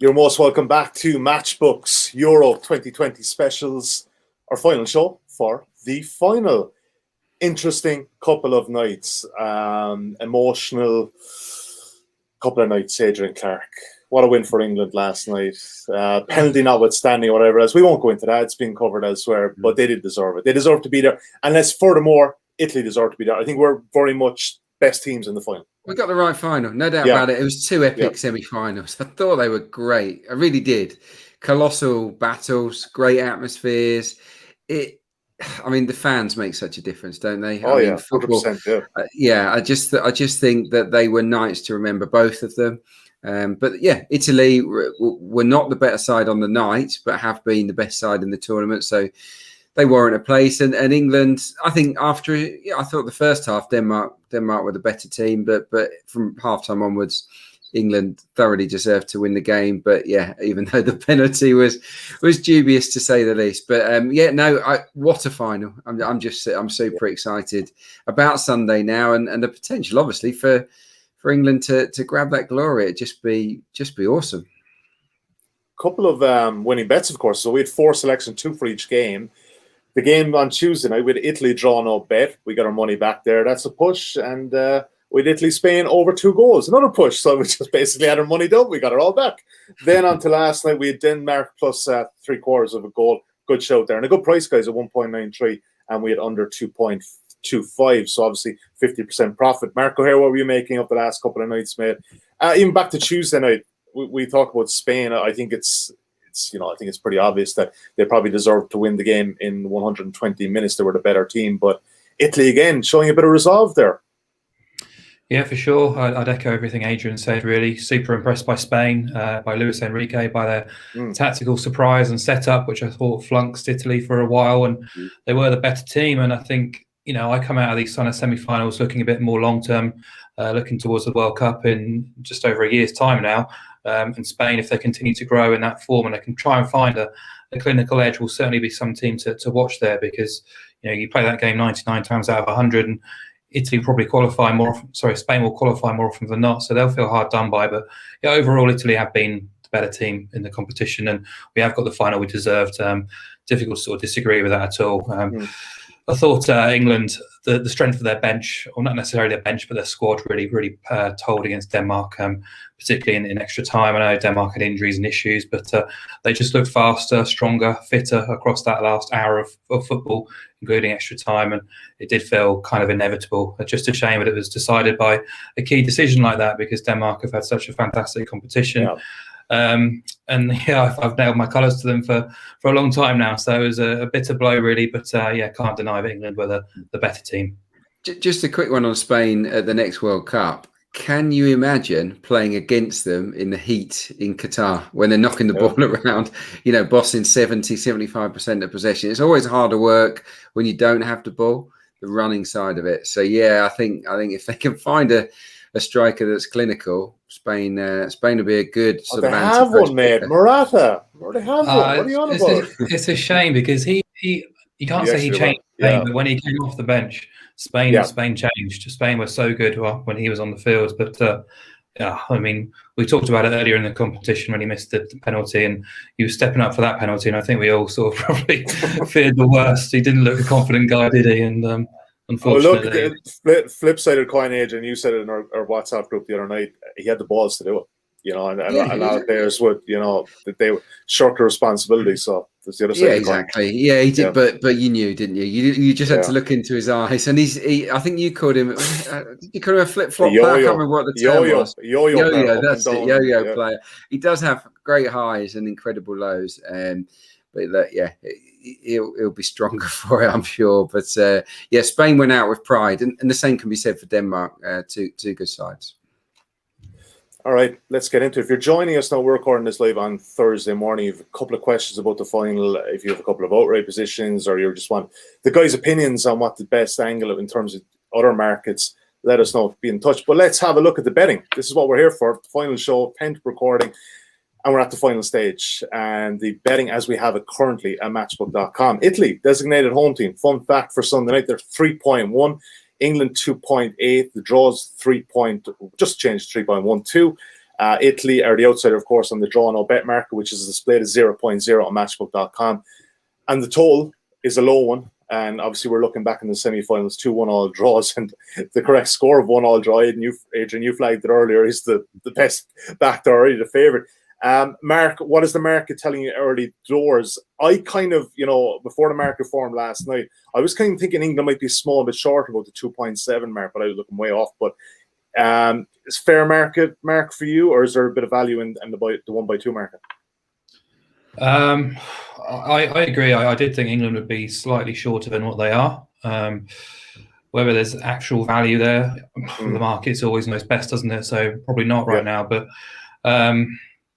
You're most welcome back to Matchbook's Euro 2020 specials, our final show for the final. Interesting couple of nights, emotional couple of nights, Adrian Clarke. What a win for England last night. Penalty notwithstanding or whatever else. We won't go into that. It's been covered elsewhere, but they did deserve it. They deserve to be there. And furthermore, Italy deserve to be there. I think we're very much best teams in the final. We got the right final, no doubt about it. It was two epic semi-finals. I thought they were great. I really did. Colossal battles, great atmospheres. The fans make such a difference, don't they? Football. 100%, I just think that they were nights to remember, both of them. Italy were not the better side on the night, but have been the best side in the tournament. So they warrant a place. And England, I think I thought the first half Denmark were the better team, but from halftime onwards, England thoroughly deserved to win the game. But even though the penalty was dubious to say the least. But what a final! I'm super excited about Sunday now, and the potential, obviously, for England to grab that glory. It'd just be awesome. Couple of winning bets, of course. So we had 4 selections, 2 for each game. The game on Tuesday night, we had Italy draw no bet. We got our money back there. That's a push. And we had Italy-Spain over 2 goals. Another push. So we just basically had our money done. We got it all back. Then on to last night, we had Denmark plus 3/4 of a goal. Good shout there. And a good price, guys, at 1.93. And we had under 2.25. So obviously 50% profit. Marco, here, what were you making up the last couple of nights, mate? Even back to Tuesday night, we talk about Spain. I think it's pretty obvious that they probably deserved to win the game in 120 minutes. They were the better team, but Italy again showing a bit of resolve there. Yeah, for sure. I'd echo everything Adrian said. Really super impressed by Spain, by Luis Enrique, by their tactical surprise and setup, which I thought flunxed Italy for a while, and they were the better team. And I think I come out of these kind of semi-finals looking a bit more long-term, looking towards the World Cup in just over a year's time now. And Spain, if they continue to grow in that form and they can try and find a clinical edge, will certainly be some team to watch there, because you play that game 99 times out of 100, and Italy will probably qualify more. Spain will qualify more often than not, so they'll feel hard done by. But overall, Italy have been the better team in the competition, and we have got the final we deserved. Difficult to sort of disagree with that at all. I thought England, the strength of their bench, or not necessarily their bench, but their squad really told against Denmark, particularly in extra time. I know Denmark had injuries and issues, but they just looked faster, stronger, fitter across that last hour of football, including extra time. And it did feel kind of inevitable. Just a shame that it was decided by a key decision like that, because Denmark have had such a fantastic competition. Yeah. I've nailed my colours to them for a long time now, so it was a bitter blow really, but can't deny that England were the better team. Just a quick one on Spain at the next World Cup. Can you imagine playing against them in the heat in Qatar when they're knocking the ball around, bossing 70-75% of possession? It's always harder work when you don't have the ball, the running side of it. So I think if they can find a striker that's clinical, Spain will be a good sort of. They have one, mate. Morata. They have one. What are you on about? It's a shame, because you can't say he changed the game, but when he came off the bench, Spain changed. Spain was so good when he was on the field, but we talked about it earlier in the competition when he missed the penalty, and he was stepping up for that penalty, and I think we all sort of probably feared the worst. He didn't look a confident guy, did he? And unfortunately, flip side of the coin, Adrian, you said it in our WhatsApp group the other night, he had the balls to do it. A lot of players would, that they shirk the responsibility. So that's the other side. Yeah, exactly. Yeah, he did, but you knew, didn't you? You just had to look into his eyes, and I think you called him. You called him a flip-flop player. I can't remember what the term was. Yo-yo. That's it. Yo-yo player. He does have great highs and incredible lows, but he'll be stronger for it, I'm sure. But Spain went out with pride, and the same can be said for Denmark. Two good sides. All right, let's get into it. If you're joining us now, we're recording this live on Thursday morning. You have a couple of questions about the final. If you have a couple of outright positions, or you just want the guys' opinions on what the best angle in terms of other markets, let us know. Be in touch. But let's have a look at the betting. This is what we're here for. The final show, 10th recording, and we're at the final stage. And the betting as we have it currently at matchbook.com. Italy, designated home team. Fun fact for Sunday night, they're 3.1. England 2.8, the draws just changed 3.12. Italy are the outsider, of course, on the draw no bet marker, which is displayed as 0.0 on matchbook.com. And the total is a low one. And obviously, we're looking back in the semi-finals, 2-1 all draws, and the correct score of 1 all draw. Adrian, you flagged it earlier, is the best backed already, the favourite. Mark, what is the market telling you early doors? I kind of, before the market formed last night, I was kind of thinking England might be small, but short about the 2.7 mark, but I was looking way off. But is fair market, Mark, for you, or is there a bit of value in the 1x2 market? I agree. I did think England would be slightly shorter than what they are. Whether there's actual value there, the market always knows best, doesn't it? So probably not right now. But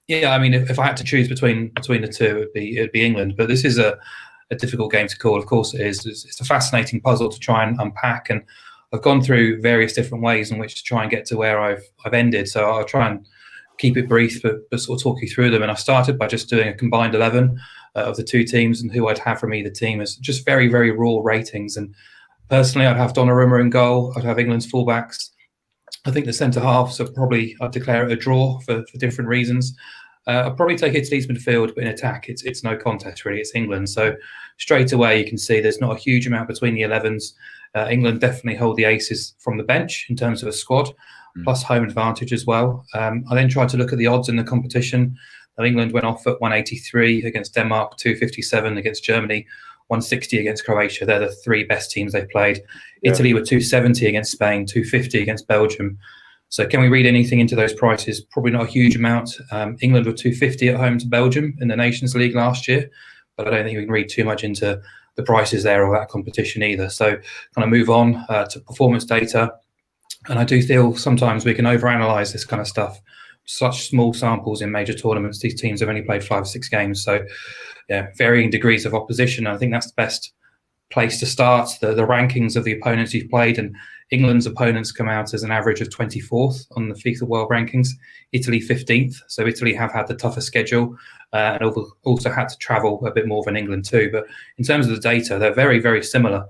yeah, I mean, if I had to choose between the two, it'd be England. But this is a difficult game to call. Of course, it is. It's a fascinating puzzle to try and unpack, and I've gone through various different ways in which to try and get to where I've ended. So I'll try and keep it brief, but sort of talk you through them. And I started by just doing a combined 11 of the two teams and who I'd have from either team as just very, very raw ratings. And personally, I'd have Donnarumma in goal. I'd have England's fullbacks. I think the centre halves are probably, I'd declare it a draw for different reasons. I'd probably take Italy's midfield, but in attack, it's no contest really. It's England. So straight away, you can see there's not a huge amount between the 11s. England definitely hold the aces from the bench in terms of a squad, plus home advantage as well. I then tried to look at the odds in the competition. England went off at 183 against Denmark, 257 against Germany, 160 against Croatia. They're the three best teams they've played. Yeah. Italy were 270 against Spain, 250 against Belgium. So can we read anything into those prices? Probably not a huge amount. England were 250 at home to Belgium in the Nations League last year, but I don't think we can read too much into the prices there or that competition either. So kind of move on to performance data. And I do feel sometimes we can overanalyze this kind of stuff. Such small samples in major tournaments. These teams have only played 5-6 games. So yeah, varying degrees of opposition. I think that's the best place to start. The rankings of the opponents you've played, and England's opponents come out as an average of 24th on the FIFA World Rankings, Italy 15th. So Italy have had the tougher schedule and also had to travel a bit more than England too. But in terms of the data, they're very, very similar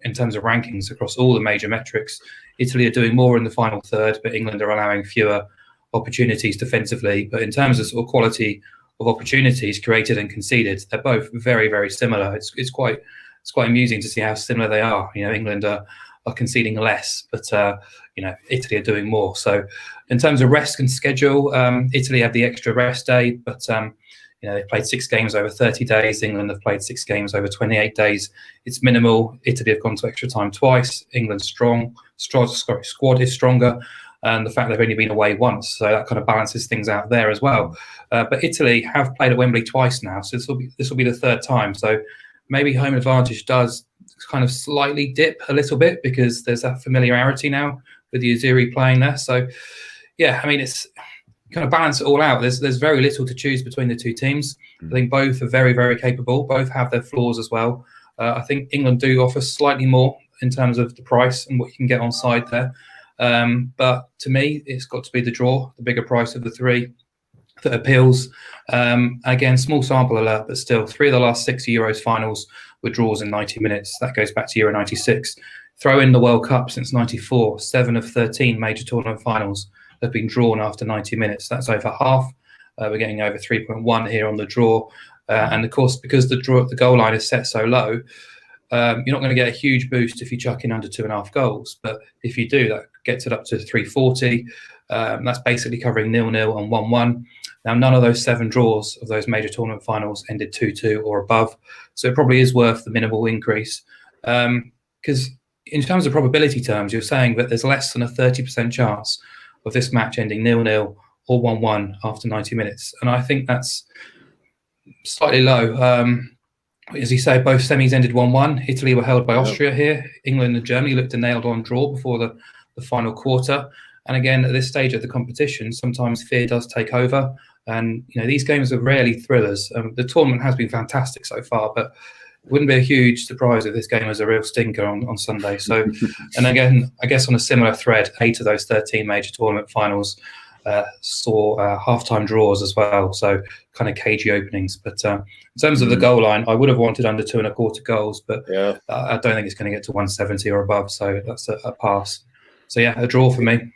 in terms of rankings across all the major metrics. Italy are doing more in the final third, but England are allowing fewer opportunities defensively. But in terms of sort of quality of opportunities created and conceded, they're both very, very similar. It's quite amusing to see how similar they are. England are conceding less, but Italy are doing more. So in terms of rest and schedule, Italy have the extra rest day, but they've played 6 games over 30 days. England have played 6 games over 28 days. It's minimal. Italy have gone to extra time twice. England's squad is stronger, and the fact they've only been away once, so that kind of balances things out there as well. But Italy have played at Wembley twice now, so this will be the 3rd time. So maybe home advantage does kind of slightly dip a little bit because there's that familiarity now with the Uziri playing there. So yeah, I mean, it's kind of balance it all out. There's very little to choose between the two teams. I think both are very, very capable. Both have their flaws as well. I think England do offer slightly more in terms of the price and what you can get on side there. But to me, it's got to be the draw, the bigger price of the 3 that appeals. Again, small sample alert, but still 3 of the last 6 Euros finals were draws in 90 minutes. That goes back to Euro 96. Throw in the World Cup since 94, 7 of 13 major tournament finals have been drawn after 90 minutes. That's over half. We're getting over 3.1 here on the draw. And of course, because the goal line is set so low, you're not going to get a huge boost if you chuck in under 2.5 goals. But if you do, that gets it up to 340. That's basically covering 0-0 and 1-1. Now, none of those 7 draws of those major tournament finals ended 2-2 or above. So it probably is worth the minimal increase. Because in terms of probability terms, you're saying that there's less than a 30% chance of this match ending 0-0 or 1-1 after 90 minutes. And I think that's slightly low. As you say, both semis ended 1-1. Italy were held by Austria here. England and Germany looked a nailed-on draw before the final quarter. And again, at this stage of the competition, sometimes fear does take over. And these games are rarely thrillers. The tournament has been fantastic so far, but it wouldn't be a huge surprise if this game was a real stinker on Sunday. So, and again, I guess on a similar thread, 8 of those 13 major tournament finals saw half-time draws as well, so kind of cagey openings. But in terms of the goal line, I would have wanted under 2.25 goals, but I don't think it's going to get to 170 or above, so that's a pass. So yeah, a draw for me.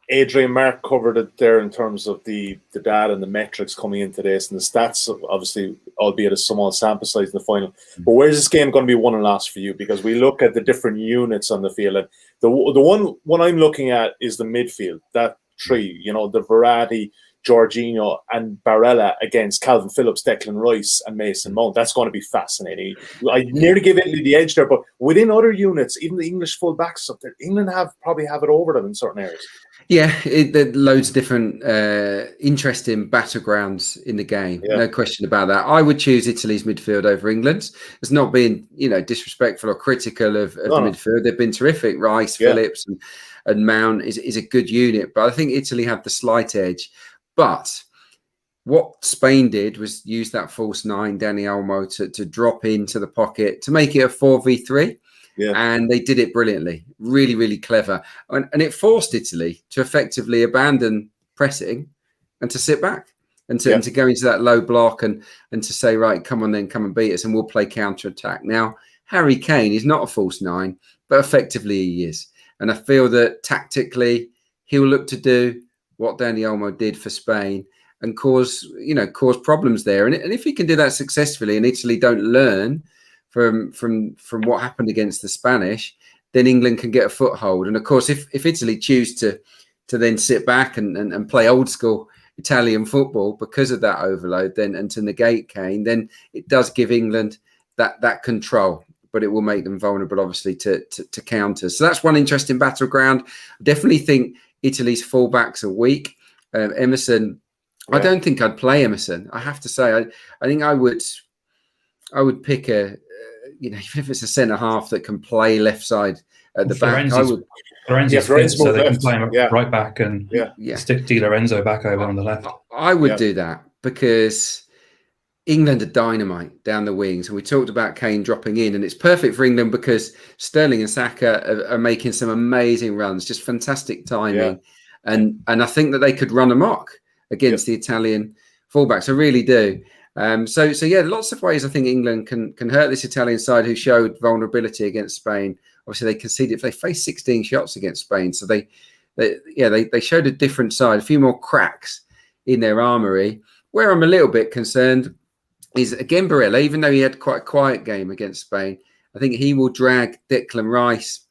Adrian Mark covered it there in terms of the data and the metrics coming into this and the stats, obviously, albeit a small sample size in the final. But where's this game going to be won and lost for you? Because we look at the different units on the field. And the one I'm looking at is the midfield, that three, the Verratti, Jorginho and Barella against Calvin Phillips, Declan Rice and Mason Mount. That's going to be fascinating. I nearly give Italy the edge there, but within other units, even the English full backs up there, England probably have it over them in certain areas. Yeah, there's loads of different interesting battlegrounds in the game. Yeah. No question about that. I would choose Italy's midfield over England's. It's not being, disrespectful or critical of the midfield. They've been terrific. Rice, Phillips and Mount is a good unit. But I think Italy have the slight edge. But what Spain did was use that false 9, Dani Olmo, to drop into the pocket to make it a 4v3. Yeah. And they did it brilliantly. Really, really clever. And it forced Italy to effectively abandon pressing and to sit back and to go into that low block and to say, right, come on then, come and beat us and we'll play counter-attack. Now, Harry Kane is not a false 9, but effectively he is. And I feel that tactically he'll look to do what Dani Olmo did for Spain and cause problems there. And if he can do that successfully and Italy don't learn from what happened against the Spanish, then England can get a foothold. And of course, if Italy choose to then sit back and play old school Italian football because of that overload, then and to negate Kane, then it does give England that control, but it will make them vulnerable, obviously, to counters. So that's one interesting battleground. I definitely think Italy's fullbacks are weak. Emerson, I don't think I'd play Emerson. I have to say, I think I would pick even if it's a centre half that can play left side at the back. Florenzi's fit, so they can play him right back and stick Di Lorenzo back over on the left. I would do that because England are dynamite down the wings. And we talked about Kane dropping in, and it's perfect for England because Sterling and Saka are making some amazing runs, just fantastic timing. Yeah. And I think that they could run amok against the Italian fullbacks. I really do. So lots of ways I think England can hurt this Italian side who showed vulnerability against Spain. Obviously, they conceded. They faced 16 shots against Spain, so they showed a different side, a few more cracks in their armoury. Where I'm a little bit concerned is, again, Barella, even though he had quite a quiet game against Spain, I think he will drag Declan Rice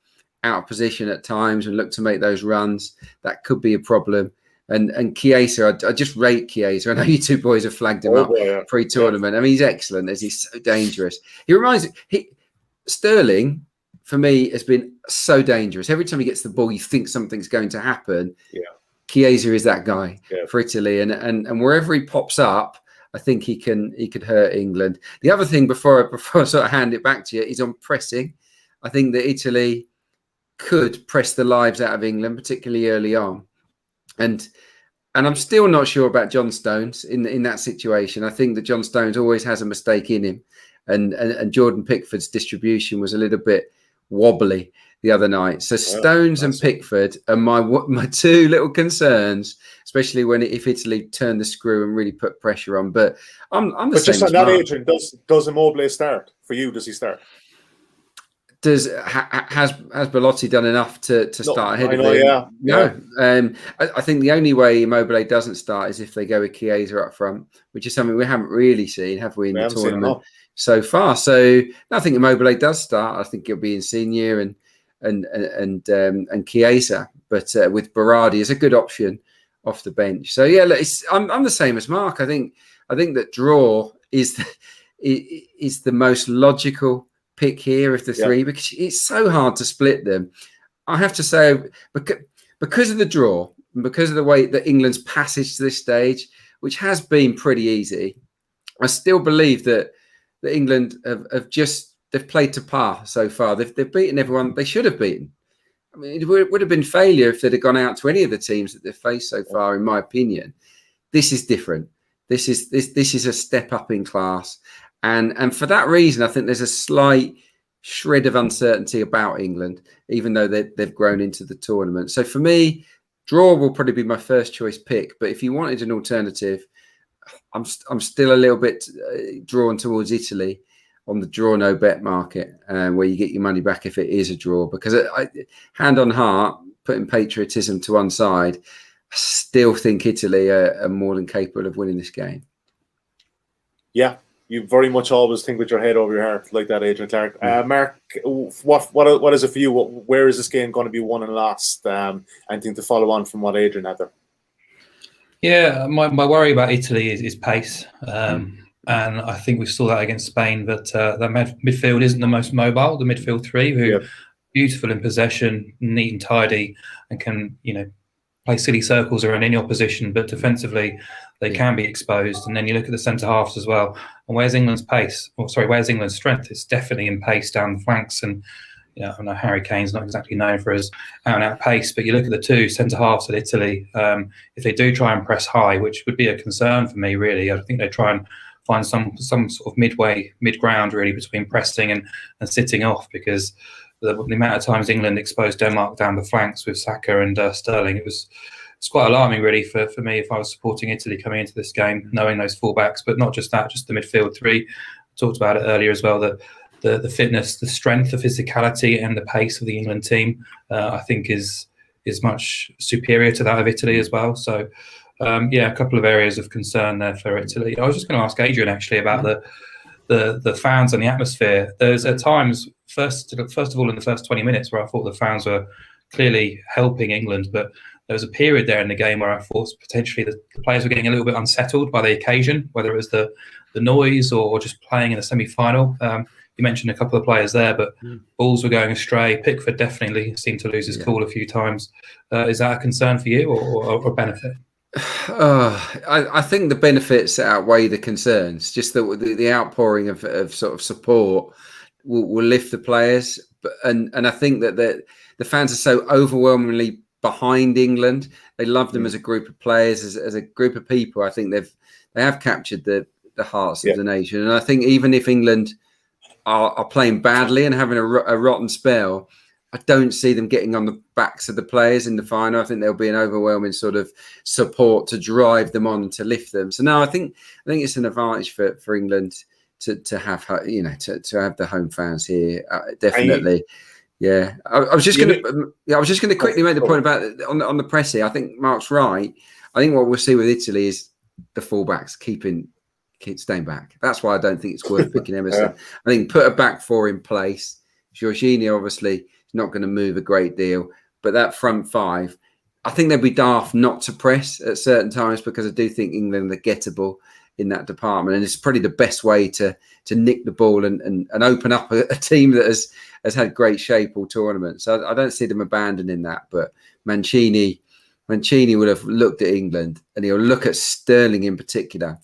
out of position at times and look to make those runs. That could be a problem. And Chiesa, I just rate Chiesa. I know you two boys have flagged him up pre-tournament. Yeah. I mean, he's excellent as he's so dangerous. He reminds me, Sterling, for me, has been so dangerous. Every time he gets the ball, you think something's going to happen. Yeah. Chiesa is that guy for Italy. And wherever he pops up, I think he could hurt England. The other thing before I sort of hand it back to you is on pressing. I think that Italy could press the lives out of England, particularly early on. And I'm still not sure about John Stones in that situation. I think that John Stones always has a mistake in him, and Jordan Pickford's distribution was a little bit wobbly the other night. So Stones and Pickford are my two little concerns, especially if Italy turn the screw and really put pressure on. But I'm the same. But just on that, Adrian, does Immobile start for you? Does he start? Has Belotti done enough to start ahead of him? No. I think the only way Immobile doesn't start is if they go with Chiesa up front, which is something we haven't really seen, have we, in the tournament so far? So I think Immobile does start. I think it'll be Insigne and Chiesa, but with Berardi as a good option off the bench. So I'm the same as Mark. I think that draw is the most logical pick here of the three, because it's so hard to split them. I have to say, because of the draw and because of the way that England's passage to this stage, which has been pretty easy, I still believe that England they've played to par so far. They've beaten everyone they should have beaten. I mean, it would have been failure if they'd have gone out to any of the teams that they've faced so far, in my opinion. This is different. This is a step up in class. And for that reason, I think there's a slight shred of uncertainty about England, even though they've grown into the tournament. So for me, draw will probably be my first choice pick. But if you wanted an alternative, I'm still a little bit drawn towards Italy on the draw no bet market, where you get your money back if it is a draw. Because hand on heart, putting patriotism to one side, I still think Italy are more than capable of winning this game. Yeah, you very much always think with your head over your heart like that, Adrian Clarke. Mark, what is it for you? Where is this game going to be won and lost? Anything to follow on from what Adrian had there? Yeah, my worry about Italy is pace. And I think we saw that against Spain, that the midfield isn't the most mobile, the midfield three, who are beautiful in possession, neat and tidy, and can, play silly circles around in your position, but defensively they can be exposed. And then you look at the centre halves as well. And where's England's pace? Where's England's strength? It's definitely in pace down the flanks. And I know Harry Kane's not exactly known for his out-and-out pace, but you look at the two centre halves at Italy. If they do try and press high, which would be a concern for me, really, I think they try and find some sort of mid-ground really between pressing and sitting off, because the amount of times England exposed Denmark down the flanks with Saka and Sterling, it's quite alarming really for me if I was supporting Italy coming into this game, knowing those fullbacks. But not just that, just the midfield three. I talked about it earlier as well, that the fitness, the strength, the physicality and the pace of the England team, I think is much superior to that of Italy as well. So a couple of areas of concern there for Italy. I was just going to ask Adrian actually about the fans and the atmosphere. There's at times, first of all, in the first 20 minutes, where I thought the fans were clearly helping England, but there was a period there in the game where I thought potentially the players were getting a little bit unsettled by the occasion, whether it was the noise or just playing in a semi-final. You mentioned a couple of players there, but balls were going astray. Pickford definitely seemed to lose his cool a few times. Is that a concern for you or a benefit? I think the benefits outweigh the concerns. Just the outpouring of sort of support will lift the players, and I think that the fans are so overwhelmingly behind England. They love them as a group of players, as a group of people. I think they have captured the hearts of the nation, and I think even if England are playing badly and having a rotten spell, I don't see them getting on the backs of the players in the final. I think there'll be an overwhelming sort of support to drive them on, to lift them. So no, I think it's an advantage for England to have to have the home fans here. Definitely. I was just going to quickly make the point about on the pressing. I think Mark's right. I think what we'll see with Italy is the fullbacks staying back. That's why I don't think it's worth picking Emerson. I think put a back four in place. Jorginho obviously is not going to move a great deal, but that front five, I think they'd be daft not to press at certain times, because I do think England are gettable in that department, and it's probably the best way to nick the ball and open up a team that has had great shape all tournament. So I don't see them abandoning that, but Mancini would have looked at England, and he'll look at Sterling in particular,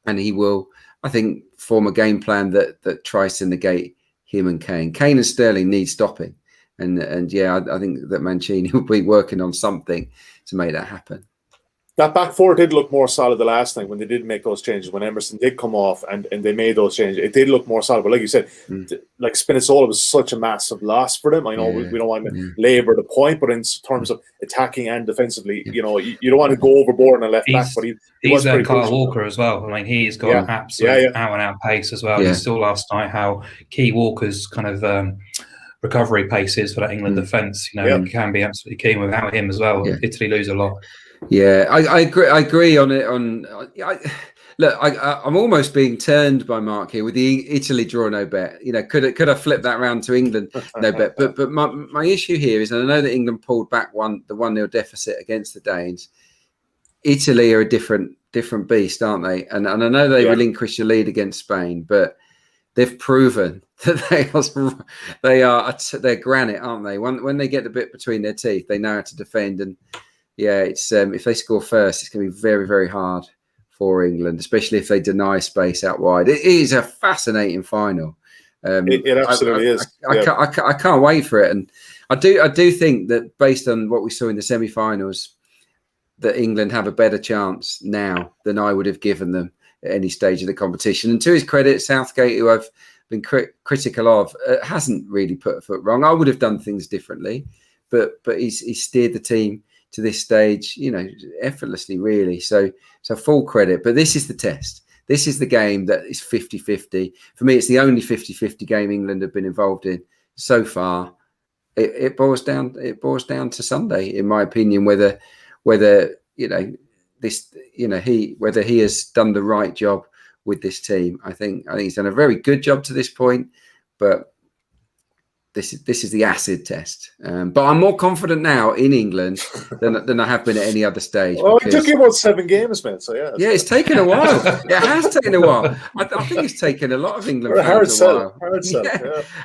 and he will, I think, form a game plan that tries to negate him and Kane. Kane and Sterling need stopping. And I think that Mancini will be working on something to make that happen. That back four did look more solid the last night when they did make those changes. When Emerson did come off and they made those changes, it did look more solid. But like you said, like Spinazzola was such a massive loss for them. I know we don't want to labour the point, but in terms of attacking and defensively, you don't want to go overboard on a left back. But he's Kyle Walker as well. I mean, he's got absolute out and out pace as well. You saw last night how key Walker's kind of recovery pace is for that England defence. Can be absolutely key without him as well. Italy lose a lot. Yeah, I agree on it. I'm almost being turned by Mark here with the Italy draw no bet. Could I flip that round to England no bet? But my issue here is, and I know that England pulled back the 1-0 deficit against the Danes. Italy are a different beast, aren't they? And I know they relinquished the lead against Spain, but they've proven that they're granite, aren't they? When they get the bit between their teeth, they know how to defend. And it's if they score first, it's going to be very, very hard for England, especially if they deny space out wide. It is a fascinating final. It absolutely is. I can't wait for it, and I do think that based on what we saw in the semi-finals, that England have a better chance now than I would have given them at any stage of the competition. And to his credit, Southgate, who I've been critical of, hasn't really put a foot wrong. I would have done things differently, but he's steered the team to this stage, effortlessly, really. So full credit. But this is the test. This is the game that is 50-50. For me, it's the only 50-50 game England have been involved in so far. it boils down to Sunday, in my opinion, whether whether he has done the right job with this team. I think he's done a very good job to this point, but this is the acid test. But I'm more confident now in England than I have been at any other stage. Well, it took you about 7 games, man. So yeah, it's taken a while. It has taken a while. I think it's taken a lot of England fans a while. Hard sell.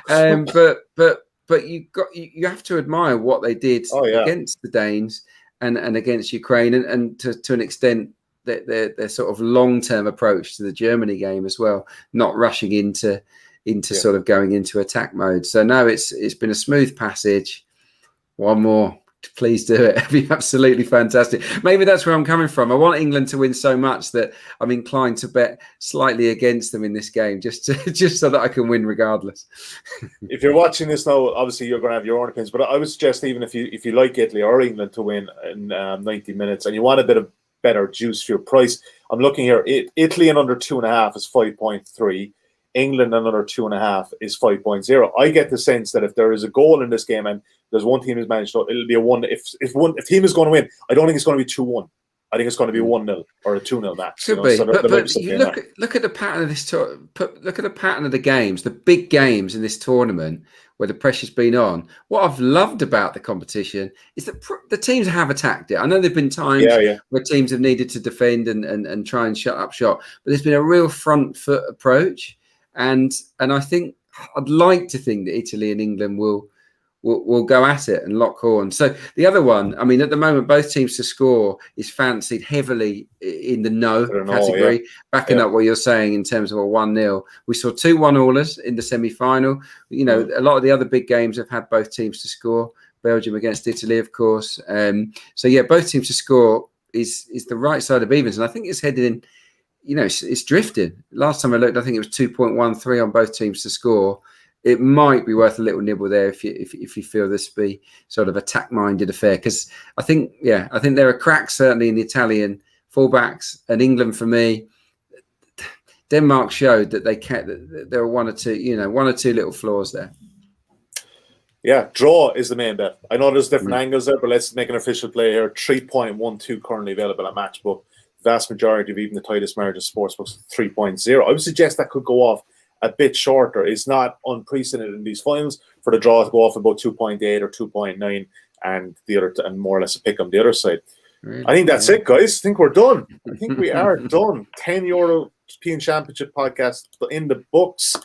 Yeah. But you have to admire what they did against the Danes and against Ukraine, and to an extent their sort of long-term approach to the Germany game as well, not rushing into sort of going into attack mode. So no, it's been a smooth passage. One more, please do it. It'd be absolutely fantastic. Maybe that's where I'm coming from. I want England to win so much that I'm inclined to bet slightly against them in this game, just so that I can win regardless. If you're watching this now, obviously you're going to have your own opinions, but I would suggest even if you like Italy or England to win in 90 minutes and you want a bit of better juice for your price, I'm looking here. Italy in under 2.5 is 5.3. England another 2.5 is 5.0. I get the sense that if there is a goal in this game and there's one team who's managed to, it'll be a 1. If team is going to win, I don't think it's going to be 2-1. I think it's going to be 1-0 or a 2-0 match. Could be, so but you look at the pattern of this tour. Look at the pattern of the games, the big games in this tournament where the pressure's been on. What I've loved about the competition is that the teams have attacked it. I know there've been times where teams have needed to defend and try and shut up shop, but there's been a real front foot approach. And I think I'd like to think that Italy and England will go at it and lock horns. So the other one, I mean, at the moment, both teams to score is fancied heavily in the no category, backing up what you're saying in terms of a 1-0. We saw 2-1 allers in the semi-final. You know, a lot of the other big games have had both teams to score. Belgium against Italy, of course. So yeah, both teams to score is the right side of evens, and I think it's headed in. You know, it's drifted. Last time I looked, I think it was 2.13 on both teams to score. It might be worth a little nibble there if you feel this to be sort of attack-minded affair. Because I think there are cracks certainly in the Italian fullbacks, and England for me. Denmark showed that there are one or two little flaws there. Yeah, draw is the main bet. I know there's different angles there, but let's make an official play here. 3.12 currently available at Matchbook. Vast majority of even the tightest margin sportsbooks 3.0. I would suggest that could go off a bit shorter. It's not unprecedented in these finals for the draw to go off about 2.8 or 2.9 and the other and more or less a pick on the other side. Really? I think that's it, guys. I think we're done. I think we are done. €10 European Championship podcast in the books.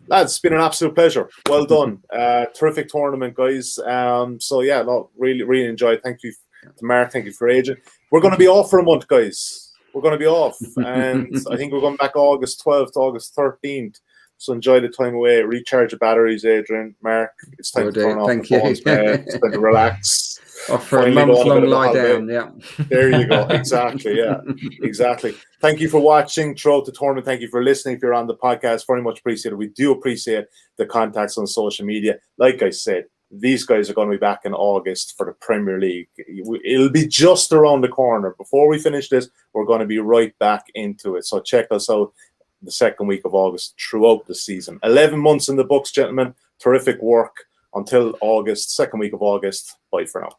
Lads, it's been an absolute pleasure. Well done. Terrific tournament, guys. So yeah, really, really enjoyed. Thank you to Mark. Thank you for Adrian. We're going to be off for a month, guys. We're going to be off. And I think we're going back August 12th, August 13th. So enjoy the time away. Recharge the batteries, Adrian. Mark, it's time to turn off the phones. It's time to relax. For a month-long lie down, There you go. Exactly, exactly. Thank you for watching throughout the tournament. Thank you for listening. If you're on the podcast, very much appreciated. We do appreciate the contacts on social media. Like I said, these guys are going to be back in August for the Premier League. It'll be just around the corner. Before we finish this, we're going to be right back into it. So check us out the second week of August throughout the season. 11 months in the books, gentlemen. Terrific work. Until August, second week of August. Bye for now.